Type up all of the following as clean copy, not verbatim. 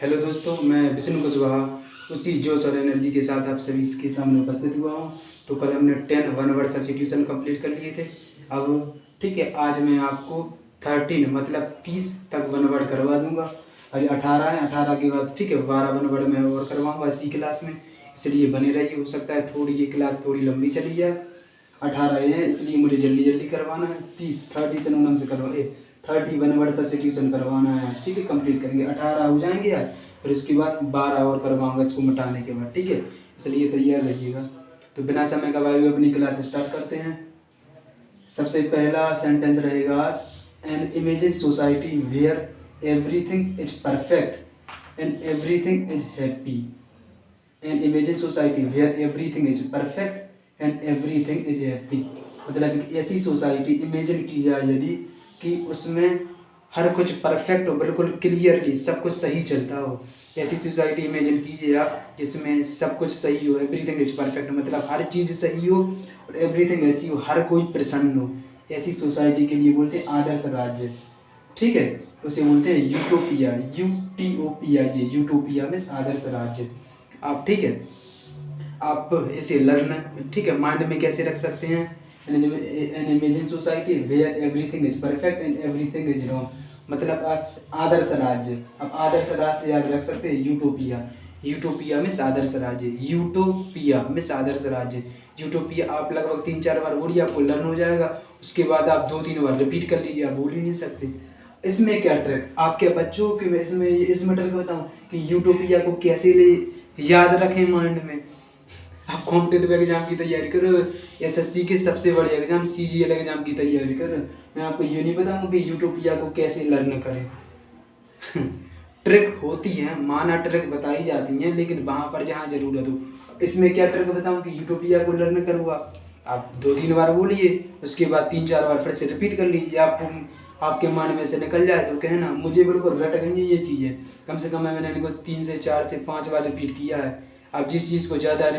Hello दोस्तों, मैं विष्णु कुशवाहा उसी जोश और एनर्जी के साथ आप सभी के सामने उपस्थित हुआ हूँ। तो कल हमने 10 वन वर्ड सब्स्टिट्यूशन कंप्लीट कर लिए थे। अब ठीक है, आज मैं आपको 13 मतलब 30 तक वन वर्ड करवा दूंगा। अभी 18 है, 18 के बाद ठीक है 12 वन वर्ड मैं और करवाऊँगा इसी क्लास में, इसलिए बने रहिए। हो सकता है थोड़ी ये क्लास थोड़ी लंबी चली जाए। 18 है इसलिए मुझे जल्दी जल्दी करवाना है। 30 सिनोनिम से करवा 30 वन वर्ड सब्स्टिट्यूशन करवाना है। ठीक है, कंप्लीट करेंगे। 18 हो जाएंगे यार, फिर उसके बाद 12 और करवाऊंगा इसको मिटाने के बाद। ठीक है, इसलिए तैयार रहिएगा। तो बिना समय गवाए हुए अपनी क्लास स्टार्ट करते हैं। सबसे पहला सेंटेंस रहेगा आज, an imagine society where everything is perfect and everything is happy. An imagine society where everything is perfect and everything is happy. मतलब एक ऐसी सोसाइटी इमेजिन की जाए यदि कि उसमें हर कुछ परफेक्ट हो, बिल्कुल क्लियरली सब कुछ सही चलता हो। ऐसी सोसाइटी इमेजिन कीजिए आप जिसमें सब कुछ सही हो, एवरीथिंग इज परफेक्ट, मतलब हर चीज़ सही हो और एवरीथिंग अच्छी हो, हर कोई प्रसन्न हो। ऐसी सोसाइटी के लिए बोलते हैं आदर्श राज्य। ठीक है, उसे बोलते हैं यूटोपिया, UTOPIA, यूटोपिया में आदर्श राज्य। आप ठीक है, आप इसे लर्न ठीक है माइंड में कैसे रख सकते हैं। An imagine society where everything is perfect and everything is wrong, मतलब आदर्श राज्य। अब आदर्श राज्य से याद रख सकते हैं यूटोपिया, यूटोपिया में आदर्श राज्य, यूटोपिया में आदर्श राज्य। यूटोपिया आप लगभग 3-4 बार बोलिए, आपको लर्न हो जाएगा। उसके बाद आप 2-3 बार रिपीट कर लीजिए, आप बोल ही नहीं सकते। इसमें क्या ट्रिक आपके बच्चों के मैं इसमें ट्रिक बताऊं कि यूटोपिया को कैसे ले याद रखें माइंड में। आप कॉम्पिटेटिव एग्जाम की तैयारी करो, एसएससी के सबसे बड़े एग्जाम सीजीएल एग्जाम की तैयारी करो। मैं आपको ये नहीं बताऊंगा कि यूटोपिया को कैसे लर्न करें। ट्रिक होती है, माना ट्रिक बताई जाती हैं, लेकिन वहाँ पर जहाँ जरूरत हो। इसमें क्या ट्रिक बताऊँ कि यूटोपिया को लर्न करूँगा। आप 2-3 बार बोलिए, उसके बाद 3-4 बार फिर से रिपीट कर लीजिए। आपके माइंड में से निकल जाए तो कहना मुझे बिल्कुल रट गई है ये चीज़ें। कम से कम मैंने इनको 3 से 4 से 5 बार रिपीट किया है। आप जिस चीज़ को ज़्यादा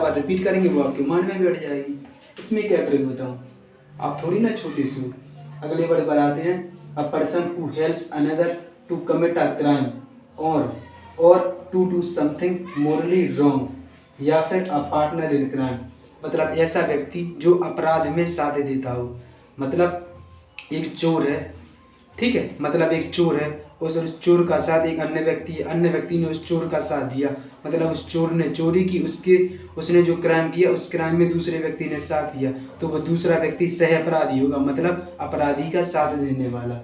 बार रिपीट करेंगे वो आपके मन में बैठ जाएगी। इसमें क्या ट्रिक बताऊँ, आप थोड़ी ना छोटे से। अगले वर्ड पर आते हैं, a person who helps another to commit a crime और to do something morally wrong, या फिर अ पार्टनर इन क्राइम, मतलब ऐसा व्यक्ति जो अपराध में साथ देता हो। मतलब एक चोर है, ठीक है, मतलब एक चोर है, उस चोर का साथ एक अन्य व्यक्ति ने उस चोर का साथ दिया। मतलब उस चोर ने चोरी की, उसने जो क्राइम किया उस क्राइम में दूसरे व्यक्ति ने साथ दिया, तो वह दूसरा व्यक्ति सह अपराधी होगा, मतलब अपराधी का साथ देने वाला।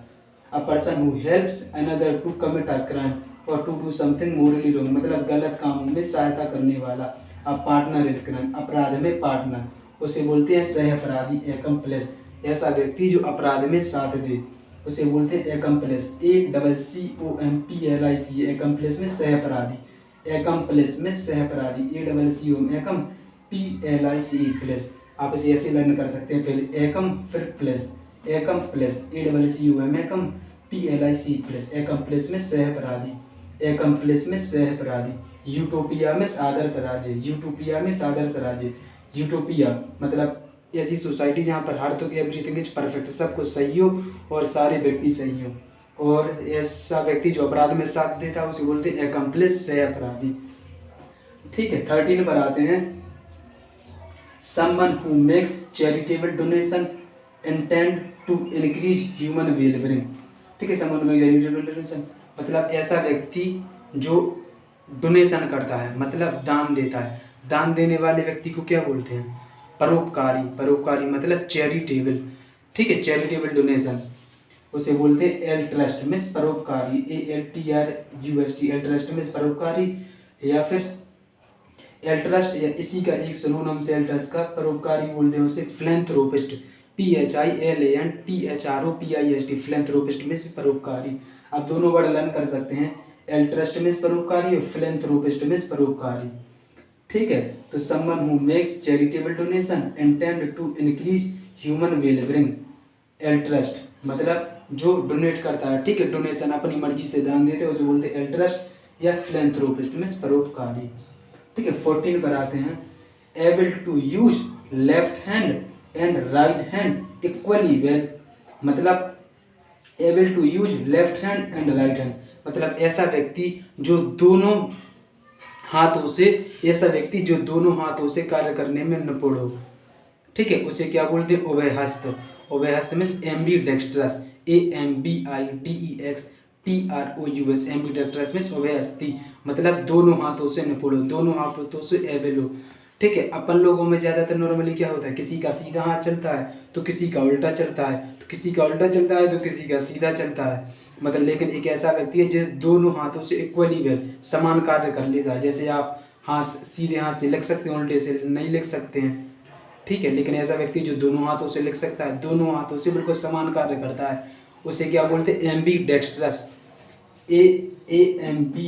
A person who helps another to commit a crime और to do something morally wrong, मतलब गलत कामों में सहायता करने वाला। अ पार्टनर इन क्राइम, अपराध में पार्टनर, उसे बोलते हैं सह अपराधी, एक्कम्प्लिस। ऐसा व्यक्ति जो अपराध में साथ दे उसे बोलते हैं एक्कम्प्लिस, ACCOMPLIC, एक्कम्प्लिस में सह अपराधी, एक्कम्प्लिस में सह अपराधी, ACCOM एकम PLIC प्लस। आप इसे ऐसे लर्न कर सकते हैं, पहले एकम फिर प्लस, एकम प्लस ACCOM एकम PLIC प्लस, एक्कम्प्लिस में सह अपराधी, एक्कम्प्लिस में सह अपराधी। यूटोपिया में आदर्श राज्य, यूटोपिया में आदर्श राज्य। यूटोपिया मतलब ऐसी सोसाइटी जहाँ पर हर तो एवरीथिंग इज परफेक्ट, सब कुछ सही हो और सारे व्यक्ति सही हो, और ऐसा व्यक्ति जो अपराध में साथ देता है उसे बोलते हैं एक्कम्प्लिस, सह अपराधी। ठीक है, 13 पर आते हैं, someone who makes charitable donation intend to increase human wellbeing. ठीक है, समवन मेक्स चैरिटेबल डोनेशन, मतलब ऐसा व्यक्ति जो डोनेशन करता है, मतलब दान देता है। दान देने वाले व्यक्ति को क्या बोलते हैं, परोपकारी। परोपकारी मतलब चैरिटेबल, ठीक है, चैरिटेबल डोनेशन उसे बोलते हैं एल ट्रस्ट मिस परोपकारी, ALTRUST, एल ट्रस्ट मिस परोपकारी, या फिर एल ट्रस्ट या इसी का एक सिनोनिम से एल ट्रस्ट का परोपकारी बोलते हैं उसे फिलैंथ्रोपिस्ट, PHILANTHROPIST, फिलैंथ्रोपिस्ट मिस परोपकारी। आप दोनों वर्ड लर्न कर सकते हैं, एल ट्रस्ट मिस परोपकारी और फिलैंथ्रोपिस्ट मिस परोपकारी। ठीक है, तो someone who makes charitable donation intend to increase human wellbeing, altruist मतलब जो डोनेट करता है, ठीक है, डोनेशन अपनी मर्जी से दान देते हैं उसे बोलते हैं एल ट्रस्ट या फिलैंथ्रोपिस्ट में परोपकारी। ठीक है, 14 पर आते हैं, able to use left hand and right hand equally well, मतलब able to use left hand and right hand, मतलब ऐसा व्यक्ति जो दोनों हाथों से ऐसा व्यक्ति जो दोनों हाथों से कार्य करने में निपुण हो, ठीक है, उसे क्या बोलते हैं, उभयहस्त। उभयहस्त means ambidextrous, AMBIDEXTROUS, ambidextrous means उभयहस्ती, मतलब दोनों हाथों से निपुण हो, दोनों हाथों से एबल हो, ठीक है। अपन लोगों में ज़्यादातर नॉर्मली क्या होता है, किसी का सीधा हाथ चलता है तो किसी का उल्टा चलता है, तो किसी का उल्टा चलता है तो किसी का सीधा चलता है, मतलब लेकिन एक ऐसा व्यक्ति है जो दोनों हाथों से इक्वली वेल समान कार्य कर लेता है। जैसे आप हाथ सीधे हाथ से लिख सकते हैं, उल्टे से नहीं लिख सकते हैं, ठीक है, लेकिन ऐसा व्यक्ति जो दोनों हाथों से लिख सकता है, दोनों हाथों से बिल्कुल समान कार्य करता है, उसे क्या बोलते हैं, Aamby dextrous, AMBIDEXTROUS,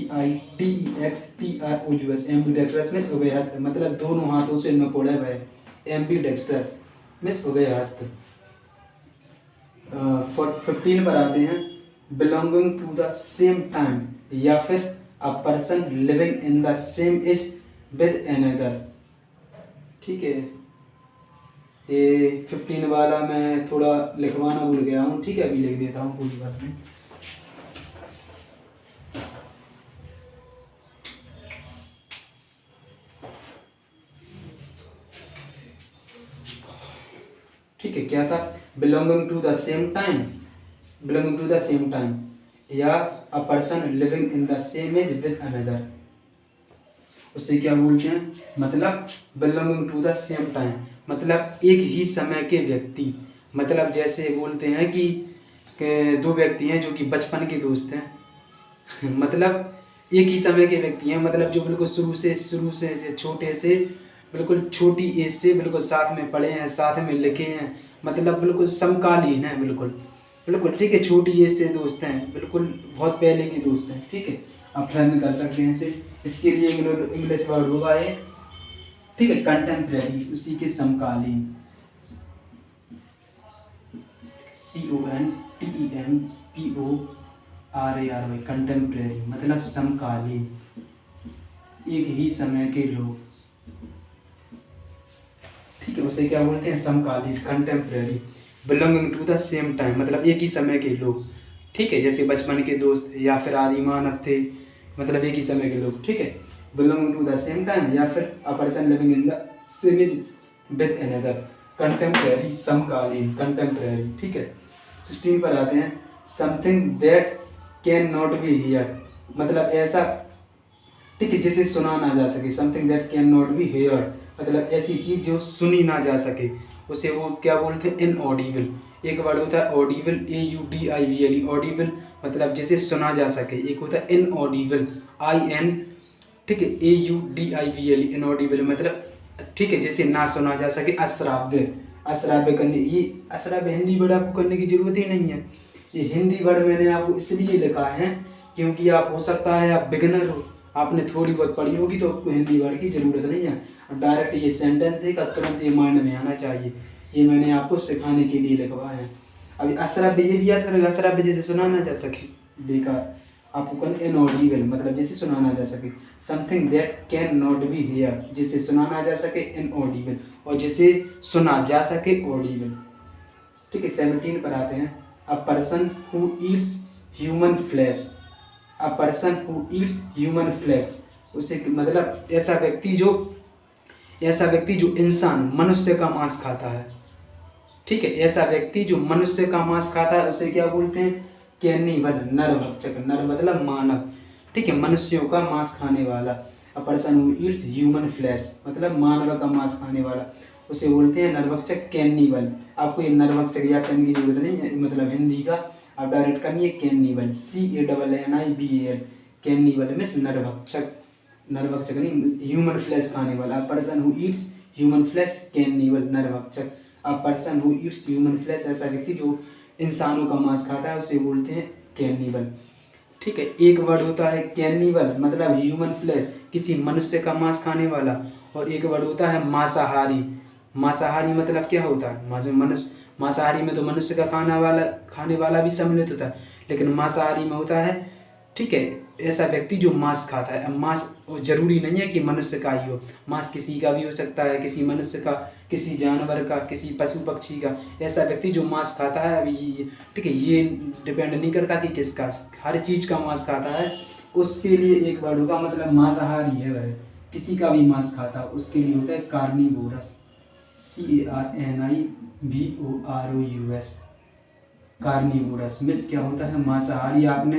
ambidextrous means उभयहस्त, मतलब दोनों हाथों से निपुण है वह, एम्बी डेक्स्ट्रस मीन्स उभयहस्त। 15 पर आते हैं, belonging to the same time या फिर a person living in the same age with another, ठीक है। ये 15 वाला मैं थोड़ा लिखवाना भूल गया हूँ, ठीक है, अभी लिख देता हूँ, कोई बात नहीं। ठीक है, क्या था, belonging to the same time, belonging to the same time या a person living in the same age with another, उसे क्या बोलते हैं, मतलब belonging to the same time, मतलब एक ही समय के व्यक्ति, मतलब जैसे बोलते हैं कि दो व्यक्ति हैं जो कि बचपन के दोस्त हैं मतलब एक ही समय के व्यक्ति हैं, मतलब जो बिल्कुल शुरू से छोटे से बिल्कुल छोटी एज से बिल्कुल साथ में पढ़े हैं, साथ में लिखे हैं, मतलब बिल्कुल समकालीन हैं, बिल्कुल बिल्कुल, ठीक है, छोटी एज से दोस्त हैं, बिल्कुल बहुत पहले के दोस्त हैं, ठीक है, आप लर्न कर सकते हैं इसे। इसके लिए इंग्लिश वर्ड होगा ये, ठीक है, कंटेम्प्रेरी, उसी के समकालीन, CONTEMPORARY, कंटेम्प्रेरी मतलब समकालीन, एक ही समय के लोग, ठीक है, उसे क्या बोलते हैं, समकालीन, contemporary, belonging to the same time, मतलब एक ही समय के लोग, ठीक है, जैसे बचपन के दोस्त या फिर आदि मानव थे, मतलब एक ही समय के लोग, ठीक है, belonging to the same time या फिर a person living in the same age with another, contemporary, समकालीन, कंटेम्प्रेरी, ठीक है। 16 पर आते हैं, something that can not be hear, मतलब ऐसा, ठीक है, जिसे सुना ना जा सके, something that can not be hear, मतलब ऐसी चीज जो सुनी ना जा सके, उसे वो क्या बोलते हैं, इनऑडिबल। एक वर्ड होता है ऑडिबल, AUDIBLE, ऑडिबल मतलब जिसे सुना जा सके, एक होता है इनऑडिबल, IN, ठीक है, AUDIBLE, इनऑडिबल मतलब, ठीक है, जिसे ना सुना जा सके, अश्राव्य, अश्राव्य करने, ये अश्राव्य हिंदी वर्ड आपको करने की जरूरत ही नहीं है, ये हिंदी वर्ड मैंने आपको इसलिए लिखा है क्योंकि आप हो सकता है आप बिगिनर हो, आपने थोड़ी बहुत पढ़ी होगी तो आपको हिंदी वर्ड की ज़रूरत नहीं है, डायरेक्ट ये सेंटेंस देखा तुरंत ये माइंड में आना चाहिए, ये मैंने आपको सिखाने के लिए लिखवाया है। अभी अश्राव्य ये भी याद करेगा, अश्राव्य जैसे सुना ना जा सके, बेकार, आपको कहना इनऑडिबल मतलब जिसे सुना ना जा सके, something that can not be here, जिसे सुना ना जा सके, इनऑडिबल, और जिसे सुना जा सके, ऑडिबल, ठीक है। 17 पर आते हैं, a person who eats human flash, a person who eats human flash, उसे मतलब ऐसा व्यक्ति जो इंसान मनुष्य का मांस खाता है, ठीक है, ऐसा व्यक्ति जो मनुष्य का मांस खाता है उसे क्या बोलते हैं, कैनिबल, नरभक्षक, नर मतलब मानव, ठीक है, मनुष्यों का मांस खाने वाला, a person who eats human flash मतलब मानव का मांस खाने वाला, उसे बोलते हैं नरभक्षक, कैनिबल। आपको ये नरभक्षक याद करने की जरूरत नहीं है, मतलब हिंदी का आप डायरेक्ट करनिए, कैनिबल, CANNIBAL, कैनिबल मीन्स नरभक्षक, नरभक्षक नहीं, ह्यूमन फ्लैश खाने वाला, a person who eats human flesh, cannibal, नरभक्षक, a person who eats human flesh, ऐसा व्यक्ति जो इंसानों का मांस खाता है उसे बोलते हैं कैनिबल, ठीक है। एक वर्ड होता है कैनिबल मतलब ह्यूमन फ्लैश, किसी मनुष्य का मांस खाने वाला, और एक वर्ड होता है मांसाहारी, मांसाहारी मतलब क्या होता है, मनुष्य, मांसाहारी में तो मनुष्य का खाने वाला भी सम्मिलित होता है, लेकिन मांसाहारी में होता है, ठीक है, ऐसा व्यक्ति जो मांस खाता है। अब मांस जरूरी नहीं है कि मनुष्य का ही हो, मांस किसी का भी हो सकता है, किसी मनुष्य का, किसी जानवर का, किसी पशु पक्षी का। ऐसा व्यक्ति जो मांस खाता है, अभी ठीक है, ये डिपेंड नहीं करता कि किसका, हर चीज़ का मांस खाता है। उसके लिए एक वर्ड होगा, मतलब मांसाहारी है वह, किसी का भी मांस खाता है, उसके लिए होता है कार्निवोरस, CARNIVOROUS, कार्निवोरस मीन्स क्या होता है, मांसाहारी। आपने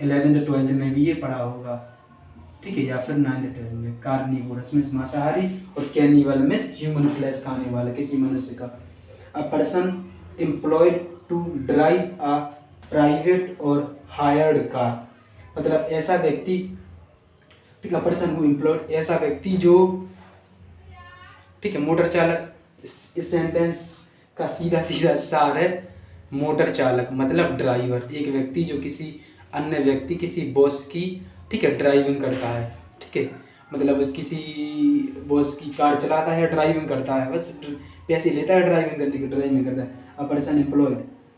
11th 12th में भी ये पढ़ा होगा, ठीक है, या फिर 9th 10th में। कार्निवोरस मीन्स मांसाहारी, और कैनिबल मीन्स ह्यूमन फ्लैश खाने वाला, किसी मनुष्य का। A person employed to drive a private or hired car, मतलब ऐसा व्यक्ति, ठीक है, पर्सन हु एम्प्लॉयड, ऐसा व्यक्ति जो, ठीक है, मोटर चालक। इस सेंटेंस का सीधा सीधा सार है मोटर चालक मतलब ड्राइवर, एक व्यक्ति जो किसी अन्य व्यक्ति, किसी बॉस की, ठीक है, ड्राइविंग करता है, ठीक है, मतलब उस किसी बॉस की कार चलाता है, ड्राइविंग करता है, बस पैसे लेता है ड्राइविंग करने के, ड्राइविंग करता है। अ पर्सन एम्प्लॉयड,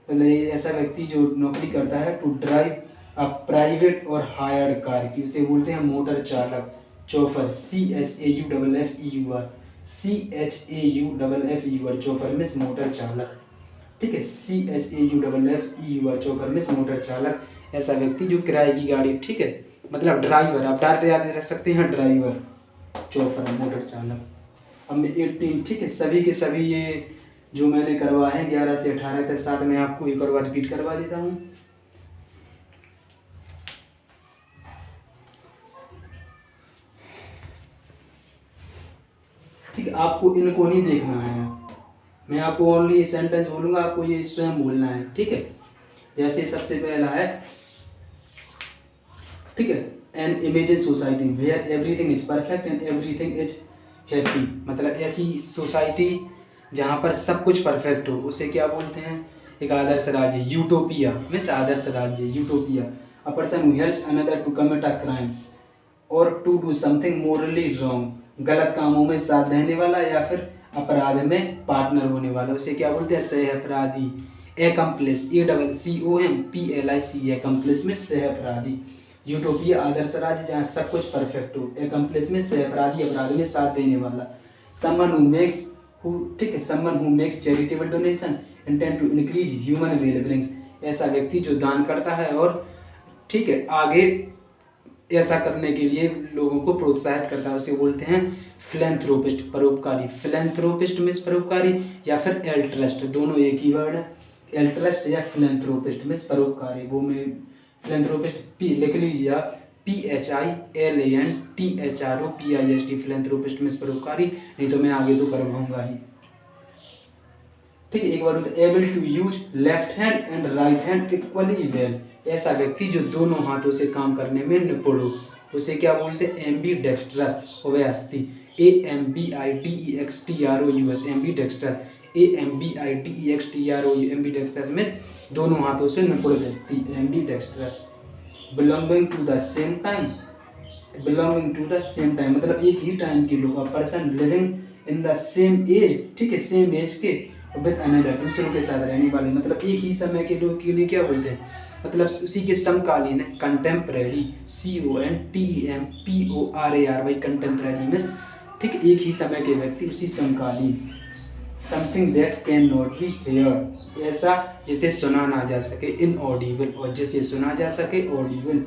मतलब ऐसा व्यक्ति जो नौकरी करता है, to drive a private or hired car की, उसे बोलते हैं मोटर चालक, चौफर, CHAUFFEUR, CHAUFFEUR, चौफर मीन्स मोटर चालक, ठीक है, CHAUFFEUR, चौफर मीन्स मोटर चालक, ऐसा व्यक्ति जो किराए की गाड़ी, ठीक है, मतलब ड्राइवर, आप डायरेक्ट याद रख सकते हैं ड्राइवर, चौफर मोटर चालक। अब 18, ठीक है, सभी के सभी ये जो मैंने करवाए हैं 11 से 18 तक, साथ में आपको एक और बार रिपीट करवा देता हूँ। ठीक है, आपको इनको नहीं देखना है, मैं आपको ओनली सेंटेंस बोलूंगा, आपको ये स्वयं बोलना है, ठीक है। जैसे सबसे पहला है, ठीक है, an imagine society where everything is perfect and everything is happy, मतलब ऐसी सोसाइटी जहाँ पर सब कुछ परफेक्ट हो, उसे क्या बोलते हैं, एक आदर्श राज्य, यूटोपिया मीन्स आदर्श राज्य, utopia. A person who helps another to commit a crime और to do something morally wrong, गलत कामों में साथ देने वाला या फिर अपराध में पार्टनर होने वाला, उसे क्या बोलते हैं, सह अपराधी, एकम्प्लिस, ACCOMPLIC, एकम्प्लिस में सह अपराधी। यूटोपिया आदर्श राज्य जहाँ सब कुछ परफेक्ट हो, एकम्प्लिस में सह अपराधी, अपराध में साथ देने वाला। समवन हु मेक्स, ठीक है, someone who makes charitable donation intend to increase human wellbeing, ऐसा व्यक्ति जो दान करता है और, ठीक है, आगे ऐसा करने के लिए लोगों को प्रोत्साहित करता है, उसे बोलते हैं फिलैंथ्रोपिस्ट, परोपकारी। फिलैंथ्रोपिस्ट मीन्स परोपकारी, या फिर एल्ट्रस्ट, दोनों एक ही वर्ड है, एल्ट्रस्ट या फिलैंथ्रोपिस्ट मीन्स परोपकारी। वो में फिलैंथ्रोपिस्ट पी लिख लीजिए आप, PHILANTHROPIST, फिलैंथ्रोपिस्ट मीन्स परोपकारी, नहीं तो मैं आगे तो करवाऊंगा ही, ठीक है। एक बार होता है able to use left hand and right hand equally well, ऐसा व्यक्ति जो दोनों हाथों से काम करने में निपुण हो, उसे क्या बोलते हैं, एम्बीडेक्स्ट्रस, उभयहस्ती, AMBIDEXTROUS, ambidextrous, AMBIDEXTROU, ambidextrous means दोनों हाथों से निपुण व्यक्ति, ambidextrous. Belonging to the same time, belonging to the same time मतलब एक ही टाइम के लोग, a person living in the same age, ठीक है, सेम एज के, विद अनदर, दूसरों के साथ रहने वाले, मतलब एक ही समय के लोग के लिए क्या बोलते हैं, मतलब उसी के समकालीन है, कंटेम्परेरी, CONTEMPORARY, कंटेम्परेरी मीन्स, ठीक है, एक ही समय के व्यक्ति, उसी समकालीन। Something that can not be here, ऐसा जिसे सुना ना जा सके, इनऑडिबल, और जिसे सुना जा सके, Audible.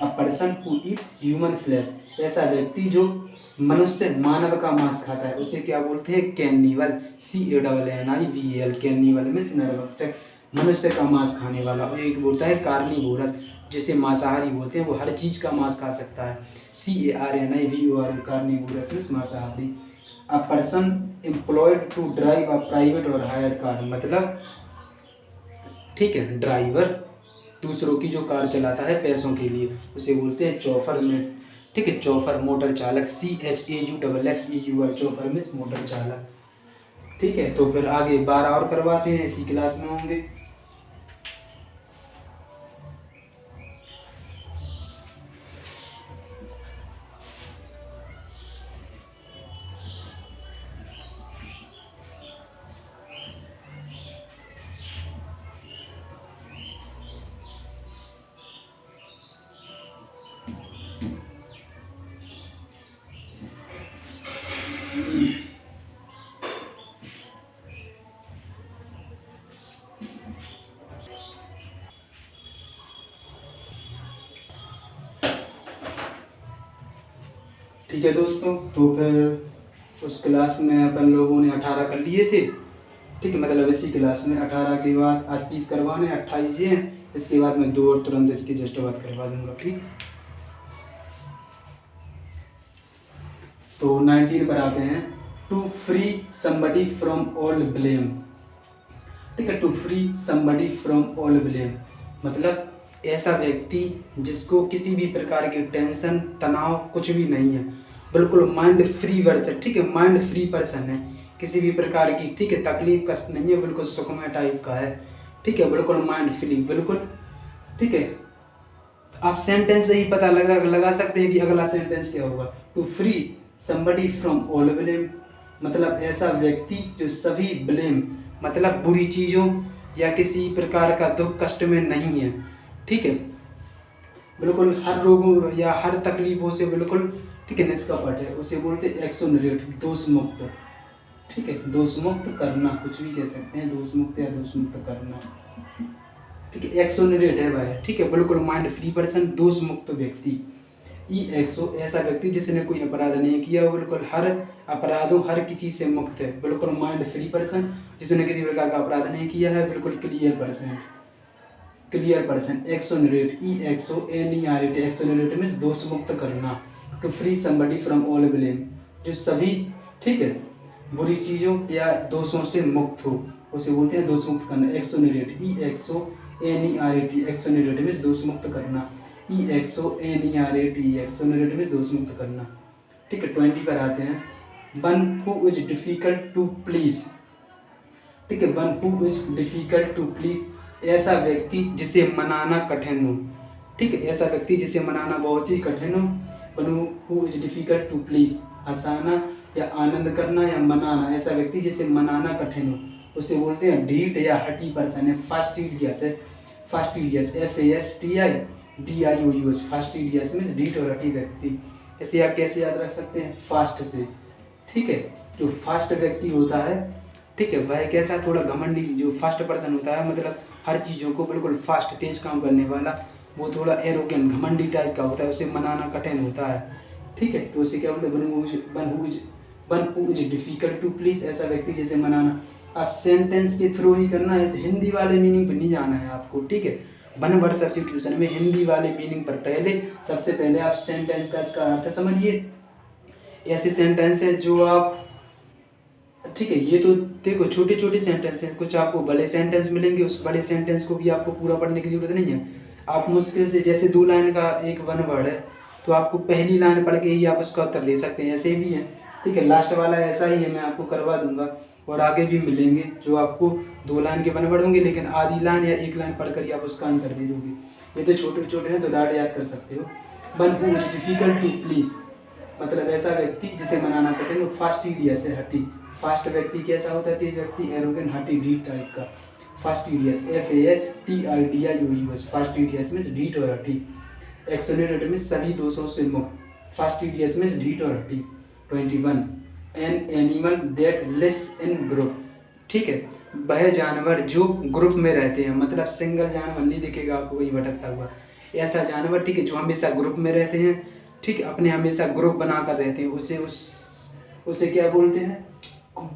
A person who eats human flesh, ऐसा व्यक्ति जो मनुष्य, मानव का मांस खाता है, उसे क्या बोलते हैं, कैनिबल, CANNIBAL, कैनिबल मीन्स नरभक्षक, मनुष्य का मांस खाने वाला। और एक बोलता है कार्निवोरस, जिसे मांसाहारी बोलते हैं, वो हर चीज़ का मांस खा सकता है, CARNIVOR, कार्निवोरस मीन्स मांसाहारी। A person employed to drive a private or hire car, मतलब, ठीक है, ड्राइवर दूसरों की जो कार चलाता है पैसों के लिए, उसे बोलते हैं चौफर में, ठीक है, चौफर, मोटर चालक, CHAUFFEUR, चौफर मीन्स मोटर चालक, ठीक है। तो फिर आगे 12 और करवाते हैं, इसी क्लास में होंगे। ठीक है दोस्तों, तो फिर उस क्लास में अपन लोगों ने 18 कर लिए थे। ठीक है, मतलब इसी क्लास में 18 के बाद आज 30 करवाने, 28 ये हैं। इसके बाद मैं 2 और तुरंत इसकी जस्ट बात करवा दूंगा। ठीक, तो 19 पर आते हैं। To free somebody from all blame. ठीक है, to free somebody from all blame मतलब ऐसा व्यक्ति जिसको किसी भी प्रकार की टेंशन, तनाव कुछ भी नहीं है, बिल्कुल माइंड फ्री पर्सन। ठीक है, माइंड फ्री पर्सन है, किसी भी प्रकार की, ठीक है, तकलीफ कष्ट नहीं है, बिल्कुल सुखमय टाइप का है। ठीक है, बिल्कुल माइंड फ्री, बिल्कुल। ठीक है, आप सेंटेंस से ही पता लगा सकते हैं कि अगला सेंटेंस क्या होगा। To free somebody from all blame मतलब ऐसा व्यक्ति जो सभी ब्लेम मतलब बुरी चीज़ों या किसी प्रकार का दुख कष्ट में नहीं है। ठीक है, बिल्कुल हर रोगों या हर तकलीफों से बिल्कुल, ठीक है, निष्कपट है। उसे बोलते हैं एक्सोनरेट, दोष मुक्त। ठीक है, दोष मुक्त करना, कुछ भी कह सकते हैं, दोष मुक्त या दोष मुक्त करना। ठीक है, एक्सोनरेट है वह। ठीक है, बिल्कुल माइंड फ्री पर्सन, दोष मुक्त व्यक्ति। ई एक्सो ऐसा व्यक्ति जिसने कोई अपराध नहीं किया, वो बिल्कुल हर अपराधों हर किसी से मुक्त है, बिल्कुल माइंड फ्री पर्सन जिसने किसी प्रकार का अपराध नहीं किया है, बिल्कुल clear person, clear person. Exonerate, E X O N E R A T, exonerate means दोष मुक्त करना। To free somebody from all blame जो सभी, ठीक है, बुरी चीज़ों या दोषों से मुक्त हो, उसे बोलते हैं दोष मुक्त करना। Exonerate, E X O N E R A T, exonerate means दोष मुक्त करना। E X O N E R A T, exonerate means दोष मुक्त करना। ठीक है, 20 पर आते हैं। One who is difficult to please. ठीक है, one who is difficult to please ऐसा व्यक्ति जिसे मनाना कठिन हो। ठीक है, ऐसा व्यक्ति जिसे मनाना बहुत ही कठिन हो। One who is difficult to please, हंसाना या आनंद करना या मनाना, ऐसा व्यक्ति जिसे मनाना कठिन हो, उसे बोलते हैं ढीठ या हठी पर्सन है। फास्टिडियस है, फास्टिडियस, FASTIDIOUS, फास्टिडियस मीन्स ढीठ और हठी व्यक्ति। ऐसे आप कैसे याद रख सकते हैं, फास्ट से। ठीक है, जो फास्ट व्यक्ति होता है, ठीक है, वह कैसा थोड़ा घमंडी, जो फास्ट पर्सन होता है मतलब हर चीज़ों को बिल्कुल फास्ट तेज काम करने वाला, वो थोड़ा एरोगेंट घमंडी टाइप का होता है, उसे मनाना कठिन होता है। ठीक है, तो उसे क्या बोलते हैं, one who is difficult to please, ऐसा व्यक्ति जिसे मनाना। आप सेंटेंस के थ्रू ही करना है, इस हिंदी वाले मीनिंग पर नहीं जाना है आपको। ठीक है, वन वर्ड सब्स्टिट्यूशन में हिंदी वाले मीनिंग पर सबसे पहले आप सेंटेंस का इसका अर्थ समझिए। ऐसे सेंटेंस है जो आप, ठीक है, ये तो देखो छोटे छोटे सेंटेंस हैं, कुछ आपको बड़े सेंटेंस मिलेंगे, उस बड़े सेंटेंस को भी आपको पूरा पढ़ने की जरूरत नहीं है। आप मुश्किल से, जैसे 2 लाइन का एक वन वर्ड है, तो आपको पहली लाइन पढ़ के ही आप उसका उत्तर दे सकते हैं, ऐसे भी है। ठीक है, लास्ट वाला ऐसा ही है, मैं आपको करवा दूंगा, और आगे भी मिलेंगे जो आपको 2 लाइन के वन वर्ड होंगे, लेकिन आधी लाइन या 1 लाइन पढ़कर ही आप उसका आंसर दे दोगे। ये तो छोटे छोटे हैं, तो डाट याद कर सकते हो। One who is difficult to please मतलब ऐसा व्यक्ति जिसे मनाना कठिन हो। फास्टिडियस है, हठी। फास्ट व्यक्ति कैसा होता है, तेज व्यक्ति, एरोगेंट, हठी, ढीठ टाइप का। फास्टिडियस, FASTIDIOUS, फास्टिडियस मीन्स ढीठ और हठी। एक्सोनरेट मीन्स सभी दोषों से मुक्त। फास्टिडियस मीन्स ढीठ और हठी। 21 an animal that lives in group. ठीक है, वह जानवर जो ग्रुप में रहते हैं, मतलब सिंगल जानवर नहीं दिखेगा आपको कहीं भटकता हुआ, ऐसा जानवर, ठीक है, जो हमेशा ग्रुप में रहते हैं, ठीक है, अपने हमेशा ग्रुप बनाकर रहते हैं, उसे क्या बोलते हैं,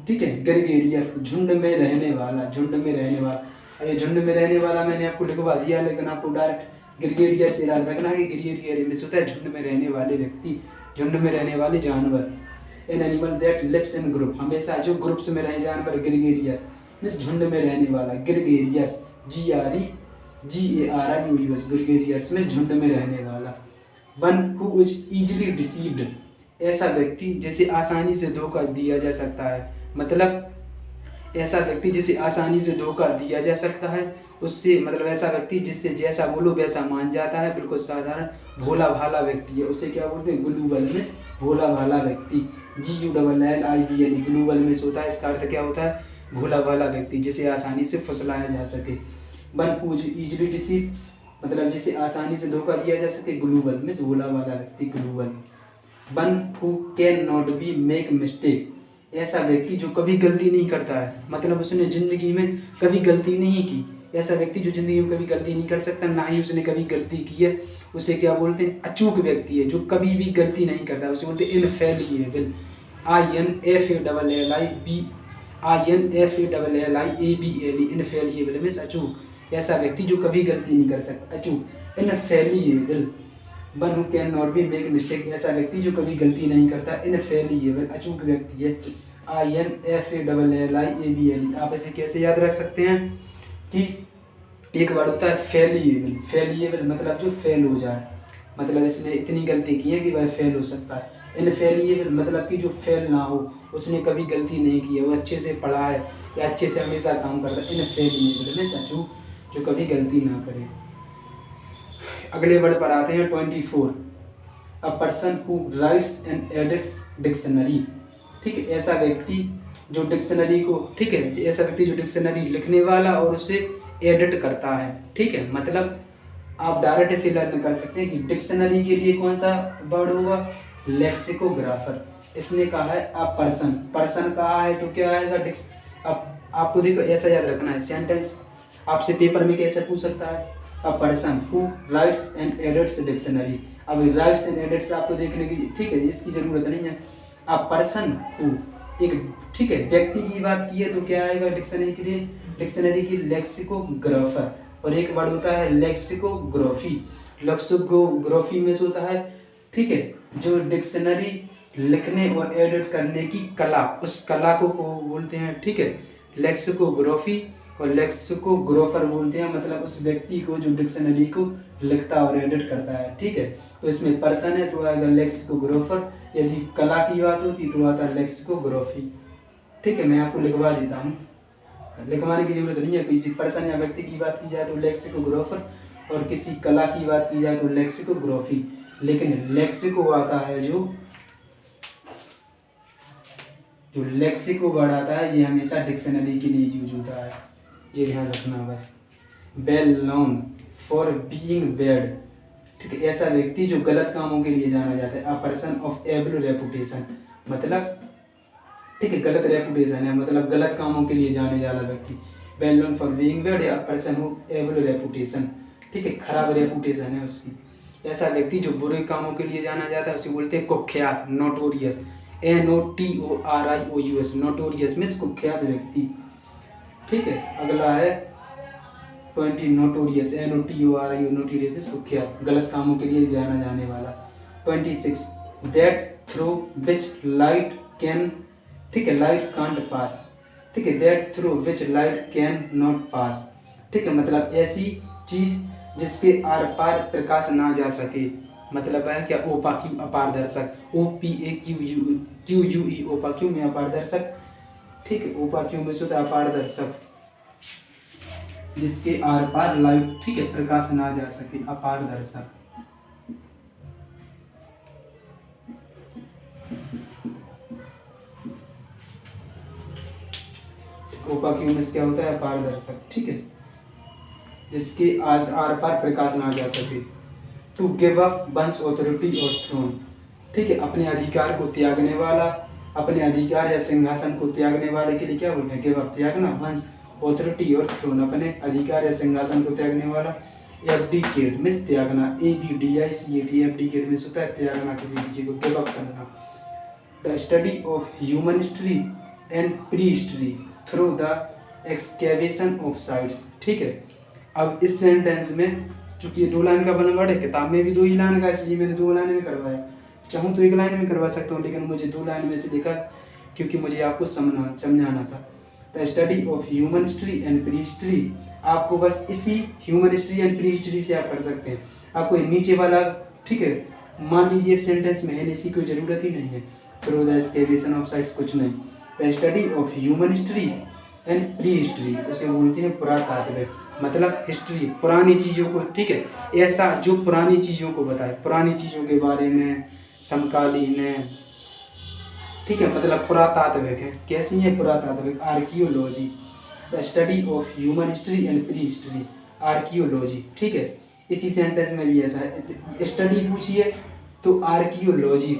ठीक है, ग्रेगेरियस, झुंड में रहने वाला, झुंड में रहने वाला। अब ये झुंड में रहने वाला मैंने आपको लिखवा दिया, लेकिन आपको डायरेक्ट ग्रेगेरियस से याद रखना है कि ग्रेगेरियस होता है झुंड में रहने वाले व्यक्ति, झुंड में रहने वाले जानवर। An animal that lives in group, हमेशा जो ग्रुप्स में रहे जानवर, ग्रेगेरियस मीन्स झुंड में रहने वाला। ग्रेगेरियस, GREGARIOUS, ग्रेगेरियस मीन्स झुंड में रहने वाला। One who is easily deceived, ऐसा व्यक्ति जिसे आसानी से धोखा दिया जा सकता है, मतलब ऐसा व्यक्ति जिसे आसानी से धोखा दिया जा सकता है, उससे मतलब ऐसा व्यक्ति जिससे जैसा बोलो वैसा मान जाता है, बिल्कुल साधारण भोला भाला व्यक्ति है, उसे क्या बोलते हैं, ग्लूबल मीन्स भोला भाला व्यक्ति। GULLIBLE, ग्लूबल मीन्स होता है, इसका अर्थ क्या होता है, भोला भाला व्यक्ति जिसे आसानी से फुसलाया जा सके। One who is easily deceive मतलब जिसे आसानी से धोखा दिया जा सके, ग्लूबल मीन्स भोला भाला व्यक्ति, gullible. One who can not be make mistake, ऐसा व्यक्ति जो कभी गलती नहीं करता है, मतलब उसने जिंदगी में कभी गलती नहीं की, ऐसा व्यक्ति जो जिंदगी में कभी गलती नहीं कर सकता, ना ही उसने कभी गलती की है, उसे क्या बोलते हैं? अचूक व्यक्ति है, जो कभी भी गलती नहीं करता, उसे बोलते हैं इनफेलिएबल। INFALLIABLE इनफेलिएबल मीन्स अचूक। ऐसा व्यक्ति जो कभी गलती नहीं कर सकता, अचूक। Infallible one who can not be make mistake, ऐसा व्यक्ति जो कभी गलती नहीं करता, इनफेलिएबल अचूक व्यक्ति है। INFALLIABLE। आप इसे कैसे याद रख सकते हैं कि एक वर्ड होता है फेलिएबल। फेलिएबल मतलब जो फेल हो जाए, मतलब इसने इतनी गलती की है कि वह फेल हो सकता है। इनफेलिएबल मतलब कि जो फेल ना हो, उसने कभी गलती नहीं की है, वो अच्छे से पढ़ा है या अच्छे से हमेशा काम करता है। इनफेलिएबल मीन्स अचूक, जो कभी गलती ना करे। अगले वर्ड पर आते हैं 24। अ person who rights and edits dictionary. ठीक है, ऐसा व्यक्ति जो डिक्शनरी को, ठीक है, ऐसा व्यक्ति जो डिक्शनरी लिखने वाला और उसे एडिट करता है। ठीक है, मतलब आप डायरेक्ट इसे लर्न कर सकते हैं कि डिक्शनरी के लिए कौन सा वर्ड होगा? लेक्सिकोग्राफर। इसने कहा है अ पर्सन, पर्सन कहा है तो क्या आएगा? अब आपको देखो ऐसा याद रखना है, सेंटेंस आपसे पेपर में कैसे पूछ सकता है? अ person who rights and edits dictionary. अब राइट्स एंड एडिट्स आपको देखने की, ठीक है, इसकी जरूरत नहीं है। अ पर्सन हु, एक, ठीक है, व्यक्ति की बात की है तो क्या आएगा डिक्शनरी के लिए? डिक्शनरी की लेक्सिकोग्राफर। और एक वर्ड होता है लेक्सिकोग्राफी। लेक्सिकोग्राफी में से होता है, ठीक है, जो डिक्शनरी लिखने और एडिट करने की कला, उस कला को बोलते हैं, ठीक है, लेक्सिकोग्राफी। और लेक्सिकोग्राफर बोलते हैं मतलब उस व्यक्ति को जो डिक्शनरी को लिखता और एडिट करता है। ठीक है, तो इसमें पर्सन है तो आएगा लेक्सिकोग्राफर, यदि कला की बात होती तो आता है लेक्सिकोग्राफी। ठीक है, मैं आपको लिखवा देता हूँ, लिखवाने की जरूरत नहीं है। किसी पर्सन या व्यक्ति की बात की जाए तो लेक्सिकोग्राफर, और किसी कला की बात की जाए तो लेक्सिकोग्राफी। लेकिन लेक्सिको आता है जो लेक्सिको वर्ड आता है, ये हमेशा डिक्शनरी के लिए यूज होता है, ये ध्यान रखना बस। Well known for being bad. ठीक है, ऐसा व्यक्ति जो गलत कामों के लिए जाना जाता है। A person of able reputation, मतलब, ठीक है, गलत रेपुटेशन है, मतलब गलत कामों के लिए जाने वाला व्यक्ति। Well known for being bad या पर्सन हु एबल रेपुटेशन, ठीक है, खराब रेपुटेशन है उसकी। ऐसा व्यक्ति जो बुरे कामों के लिए जाना जाता है उसे बोलते हैं कुख्यात, नोटोरियस। NOTORIOUS, नोटोरियस मीन्स कुख्यात व्यक्ति। ठीक है, अगला है 20 नोटोरियस, NOTORIOUS, नोटोरियस कुख्यात, गलत कामों के लिए जाना जाने वाला। 26 that through which light can, ठीक है, लाइट कांट पास। ठीक है, that through which light can not pass. ठीक है, मतलब ऐसी चीज जिसके आर पार प्रकाश ना जा सके, मतलब है क्या? ओपाक्यू, अपारदर्शक। OPAQUE, ओपाक्यू में अपारदर्शक। ठीक है, ओपाक्यू में शुद्ध अपारदर्शक, जिसके आर पार लाइट, ठीक है, प्रकाश ना जा सके, अपारदर्शक। ओपाक्यू में क्या होता है? अपारदर्शक। ठीक है, जिसके आर पार प्रकाश ना जा सके। To give up one's authority or throne. ठीक है, अपने अधिकार को त्यागने वाला, अपने अधिकार या सिंहासन को त्यागने वाले के लिए क्या बोलते हैं? गिव अप, त्यागना। वंस ऑथोरिटी और थ्रोन, अपने अधिकार या सिंहासन को त्यागने वाला। एब्डिकेट मीन्स त्यागना, ABDICAT, एब्डिकेट मीन्स होता है त्यागना, किसी चीज को गिव अप करना। The study of human history and pre history through the excavation of sites. ठीक है, अब इस सेंटेंस में, चूंकि ये 2 लाइन का बना वर्ड है, किताब में भी 2 ही लाइन का, इसलिए मैंने 2 लाइन में करवाया। चाहूँ तो 1 लाइन में करवा सकता हूँ, लेकिन मुझे 2 लाइन में से लिखा क्योंकि मुझे आपको समझाना था। The study of human history and pre history, आपको बस इसी human history and pre history से आप कर सकते हैं। आपको नीचे वाला, ठीक है, मान लीजिए सेंटेंस में है, इसी की जरूरत ही नहीं है। Through the excavation of sites कुछ नहीं। The study of human history and pre history, उसे बोलते हैं पुरातात्विक, मतलब हिस्ट्री, पुरानी चीज़ों को, ठीक है, ऐसा जो पुरानी चीज़ों को बताए, पुरानी चीज़ों के बारे में, समकालीन है। ठीक है, मतलब पुरातात्विक है। कैसी है? पुरातात्विक, archaeology. The study of human history and pre history, archaeology. ठीक है, इसी सेंटेंस में भी ऐसा है, स्टडी पूछिए तो आर्कियोलॉजी,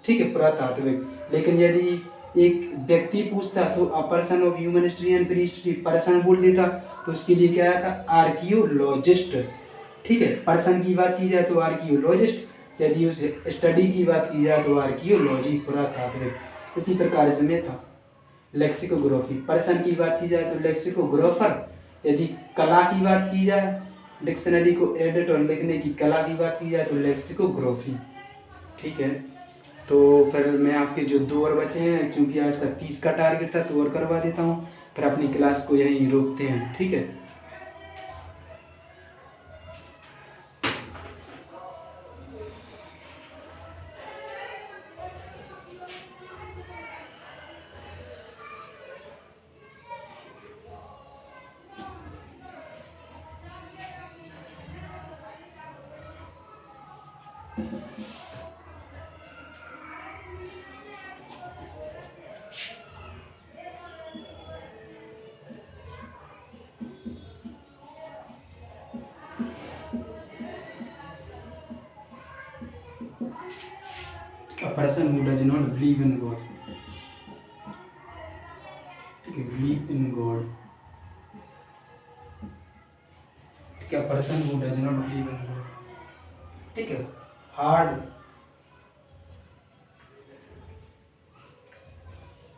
ठीक है, पुरातात्विक। लेकिन यदि एक व्यक्ति पूछता तो a person of human history and pre history person बोल देता, तो उसके लिए क्या आता आर्कियोलॉजिस्ट। ठीक है, पर्सन की बात की जाए तो आर्कियोलॉजिस्ट, यदि उस स्टडी की बात की जाए तो आर्कियोलॉजी पुरातात्विक। इसी प्रकार इसमें था लेक्सिकोग्राफी, पर्सन की बात की जाए तो लेक्सिकोग्राफर, यदि कला की बात की जाए डिक्शनरी को एडिट और लिखने की कला की बात की जाए तो लेक्सिकोग्राफी। ठीक है, तो फिर मैं आपके जो 2 और बचे हैं, क्योंकि आज का 30 का टारगेट था तो और करवा देता हूँ, फिर अपनी क्लास को यहीं रोकते हैं। ठीक है, a person who does not believe in God। ठीक है, believe in God। ठीक है, person who does not believe in God। ठीक है, हार्ड,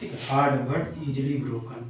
ठीक है, hard but easily broken.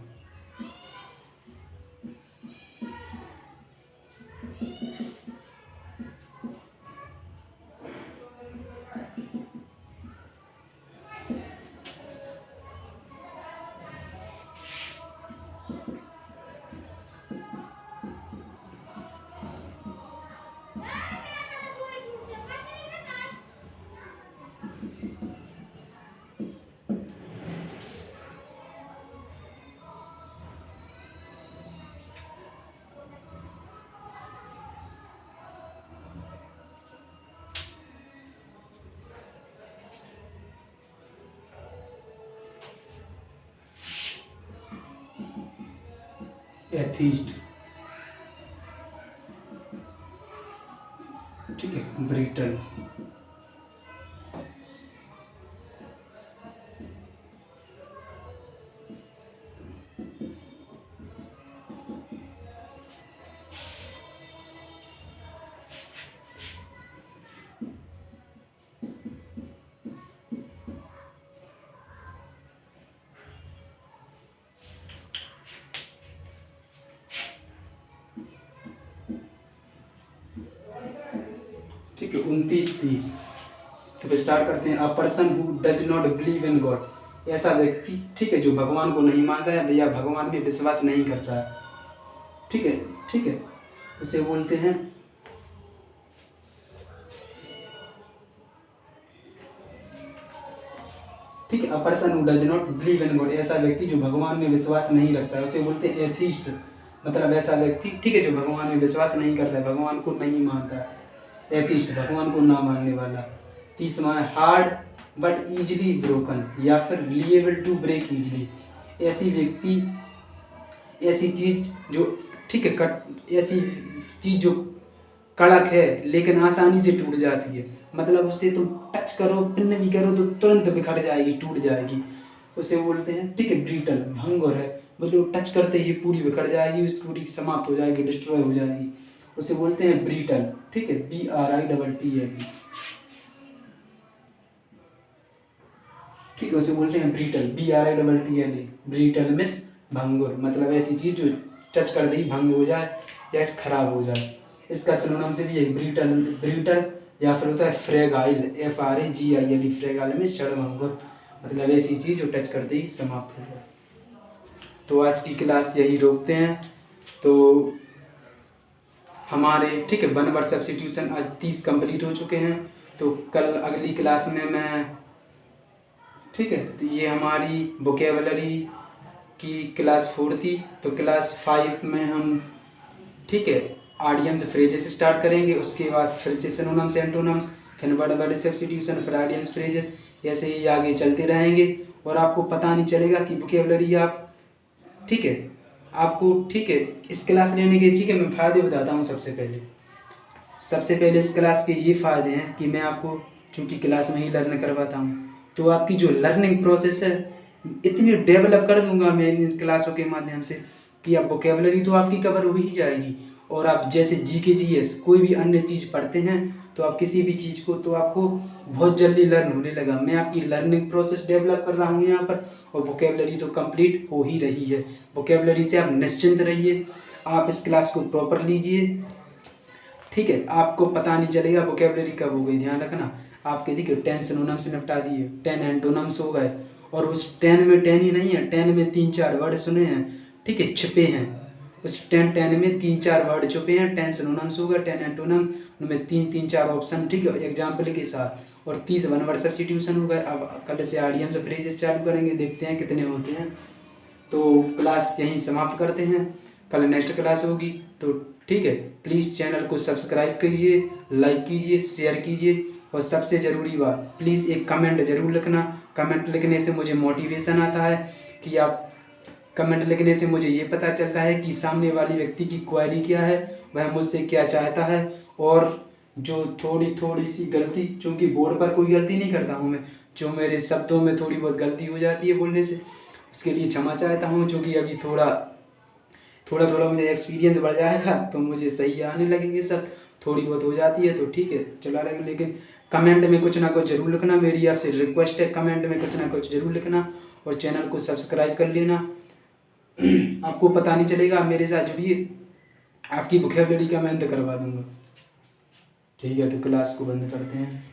Atheist. ठीक है, ब्रिटल। ठीक है, 29-30। तो स्टार्ट करते हैं। A person who does not believe in God, ऐसा व्यक्ति, ठीक है, जो भगवान को नहीं मानता है या भगवान में विश्वास नहीं करता है। ठीक है, ठीक है, उसे बोलते हैं, ठीक है, अ person who does not believe in God, ऐसा व्यक्ति जो भगवान में विश्वास नहीं रखता है उसे बोलते हैं एथीस्ट। मतलब ऐसा व्यक्ति, ठीक है, जो भगवान में विश्वास नहीं करता है, भगवान को नहीं मानता है, एथीस्ट, भगवान को ना मानने वाला। 30वां है हार्ड बट इजीली ब्रोकन, या फिर लिएबल टू ब्रेक इजीली, ऐसी व्यक्ति, ऐसी चीज जो, ठीक है, ऐसी चीज जो कड़क है लेकिन आसानी से टूट जाती है, मतलब उसे तुम टच करो, पिन भी करो तो तुरंत बिखर जाएगी, टूट जाएगी, उसे बोलते हैं, ठीक है, ब्रीटल, भंगुर है, मतलब टच करते ही पूरी बिखर जाएगी, उसकी पूरी समाप्त हो जाएगी, डिस्ट्रॉय हो जाएगी, उसे बोलते हैं ब्रीटल। ठीक है, BRITTL। ठीक है, उसे बोलते हैं ब्रीटल, BRITTL। ब्रीटल मिस भंगुर, मतलब ऐसी चीज जो टच कर दी भंग हो जाए या खराब हो जाए। इसका सिनोनिम से भी है ब्रीटल, ब्रीटल, या फिर होता है फ्रेगाइल, FRAGILE, फ्रेगाइल में क्षणभंगुर, मतलब ऐसी चीज जो टच करते ही समाप्त हो जाए। तो आज की क्लास यही रोकते हैं। तो हमारे, ठीक है, 1 वर्ड सब्स्टिट्यूशन आज 30 कंप्लीट हो चुके हैं। तो कल अगली क्लास में मैं, ठीक है, तो ये हमारी वोकेबलरी की क्लास 4 थी। तो क्लास 5 में हम, ठीक है, ऑडियंस फ्रेजेस स्टार्ट करेंगे, उसके बाद फिर से सिनोनिम्स एंटोनिम्स, फिर वर्ड सब्स्टिट्यूशन, फिर ऑडियंस फ्रेजेस, ऐसे ही आगे चलते रहेंगे और आपको पता नहीं चलेगा कि वोकेबलरी आप, ठीक है, आपको, ठीक है, इस क्लास लेने के, ठीक है, मैं फ़ायदे बताता हूँ। सबसे पहले इस क्लास के ये फ़ायदे हैं कि मैं आपको, चूँकि क्लास में ही लर्न करवाता हूँ, तो आपकी जो लर्निंग प्रोसेस है इतनी डेवलप कर दूंगा मैं इन क्लासों के माध्यम से कि अब वोकेबलरी तो आपकी कवर हो ही जाएगी। और आप जैसे जीके जीएस कोई भी अन्य चीज़ पढ़ते हैं तो आप किसी भी चीज़ को तो आपको बहुत जल्दी लर्न होने लगा। मैं आपकी लर्निंग प्रोसेस डेवलप कर रहा हूँ यहाँ पर, और वोकेबलरी तो कंप्लीट हो ही रही है। वोकेबलरी से आप निश्चिंत रहिए, आप इस क्लास को प्रॉपर लीजिए, ठीक है। आपको पता नहीं चलेगा वोकेबलरी कब हो गई। ध्यान रखना, आपके देखिए 10 सिनोनिम्स निपटा दिए, 10 एंटोनिम्स हो गए, और उस 10 में 10 ही नहीं है, 10 में 3-4 वर्ड सुने हैं, ठीक है, छिपे हैं। उस 10 में 3-4 वर्ड छुपे हैं, 10 सिनोनिम्स हो गए, 10 एंटोनिम, उनमें 3-3-4 ऑप्शन, ठीक है, एग्जाम्पल के साथ, और 30 वन वर्ड सब्स्टिट्यूशन हो गए। अब कल से आइडियम से फ्रेजेस चालू करेंगे, देखते हैं कितने होते हैं। तो क्लास यहीं समाप्त करते हैं, कल नेक्स्ट क्लास होगी। तो ठीक है, प्लीज़ चैनल को सब्सक्राइब कीजिए, लाइक कीजिए, शेयर कीजिए, और सबसे ज़रूरी बात, प्लीज़ एक कमेंट ज़रूर लिखना। कमेंट लिखने से मुझे मोटिवेशन आता है कि आप, कमेंट लिखने से मुझे ये पता चलता है कि सामने वाले व्यक्ति की क्वेरी क्या है, वह मुझसे क्या चाहता है। और जो थोड़ी सी गलती, चूँकि बोर्ड पर कोई गलती नहीं करता हूँ मैं, जो मेरे शब्दों में थोड़ी बहुत गलती हो जाती है बोलने से, उसके लिए क्षमा चाहता हूँ। चूँकि अभी थोड़ा थोड़ा मुझे एक्सपीरियंस बढ़ जाएगा तो मुझे सही आने लगेंगे सब, थोड़ी बहुत हो जाती है तो ठीक है, चला रहेगा। लेकिन कमेंट में कुछ ना कुछ जरूर लिखना, मेरी आपसे रिक्वेस्ट है, कमेंट में कुछ ना कुछ जरूर लिखना, और चैनल को सब्सक्राइब कर लेना। आपको पता नहीं चलेगा, मेरे साथ जुड़िए, आपकी वोकैबुलरी का मैं अंत करवा दूंगा। ठीक है, तो क्लास को बंद करते हैं।